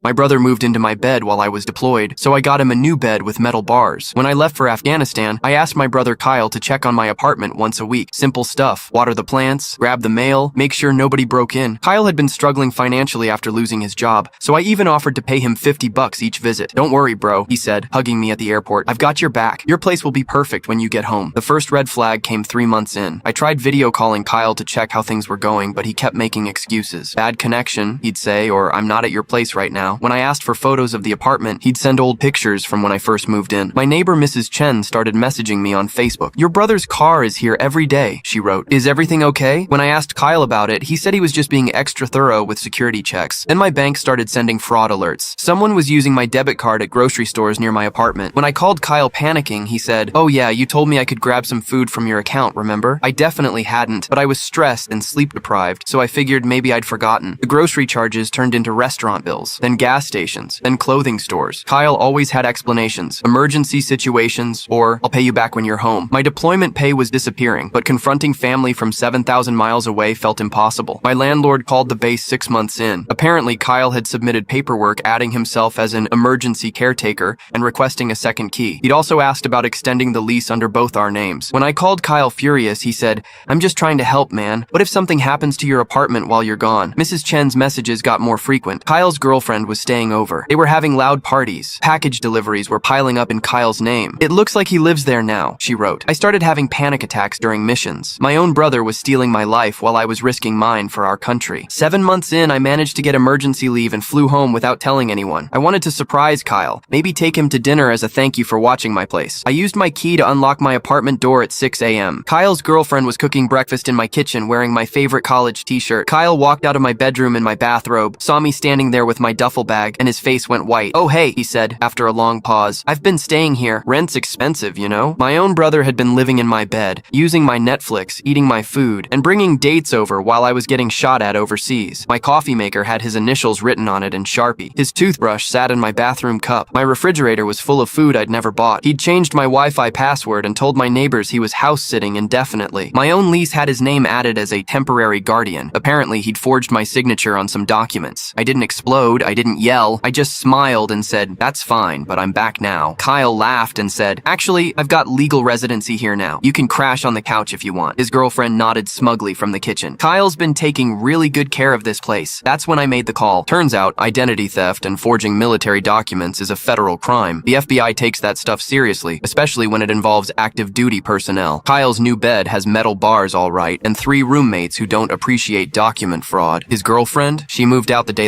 My brother moved into my bed while I was deployed, so I got him a new bed with metal bars. When I left for Afghanistan, I asked my brother Kyle to check on my apartment once a week. Simple stuff. Water the plants, grab the mail, make sure nobody broke in. Kyle had been struggling financially after losing his job, so I even offered to pay him $50 each visit. Don't worry, bro, he said, hugging me at the airport. I've got your back. Your place will be perfect when you get home. The first red flag came 3 months in. I tried video calling Kyle to check how things were going, but he kept making excuses. Bad connection, he'd say, or I'm not at your place right now. When I asked for photos of the apartment, he'd send old pictures from when I first moved in. My neighbor, Mrs. Chen, started messaging me on Facebook. Your brother's car is here every day, she wrote. Is everything okay? When I asked Kyle about it, he said he was just being extra thorough with security checks. Then my bank started sending fraud alerts. Someone was using my debit card at grocery stores near my apartment. When I called Kyle panicking, he said, "Oh yeah, you told me I could grab some food from your account, remember?" I definitely hadn't, but I was stressed and sleep deprived, so I figured maybe I'd forgotten. The grocery charges turned into restaurant bills, then gas stations, then clothing stores. Kyle always had explanations. Emergency situations, or I'll pay you back when you're home. My deployment pay was disappearing, but confronting family from 7,000 miles away felt impossible. My landlord called the base 6 months in. Apparently, Kyle had submitted paperwork adding himself as an emergency caretaker and requesting a second key. He'd also asked about extending the lease under both our names. When I called Kyle furious, he said, "I'm just trying to help, man. What if something happens to your apartment while you're gone?" Mrs. Chen's messages got more frequent. Kyle's girlfriend was staying over. They were having loud parties. Package deliveries were piling up in Kyle's name. "It looks like he lives there now," she wrote. I started having panic attacks during missions. My own brother was stealing my life while I was risking mine for our country. 7 months in, I managed to get emergency leave and flew home without telling anyone. I wanted to surprise Kyle, maybe take him to dinner as a thank you for watching my place. I used my key to unlock my apartment door at 6 a.m. Kyle's girlfriend was cooking breakfast in my kitchen wearing my favorite college t-shirt. Kyle walked out of my bedroom in my bathrobe, saw me standing there with my duffel bag, and his face went white. "Oh hey," he said, after a long pause. "I've been staying here. Rent's expensive, you know?" My own brother had been living in my bed, using my Netflix, eating my food, and bringing dates over while I was getting shot at overseas. My coffee maker had his initials written on it in Sharpie. His toothbrush sat in my bathroom cup. My refrigerator was full of food I'd never bought. He'd changed my Wi-Fi password and told my neighbors he was house-sitting indefinitely. My own lease had his name added as a temporary guardian. Apparently, he'd forged my signature on some documents. I didn't explode, I didn't yell, I just smiled and said, "That's fine, but I'm back now." Kyle laughed and said, "Actually, I've got legal residency here now. You can crash on the couch if you want." His girlfriend nodded smugly from the kitchen. Kyle's been taking really good care of this place. That's when I made the call. Turns out, identity theft and forging military documents is a federal crime. The FBI takes that stuff seriously, especially when it involves active duty personnel. Kyle's new bed has metal bars all right, and 3 roommates who don't appreciate document fraud. His girlfriend, she moved out the day the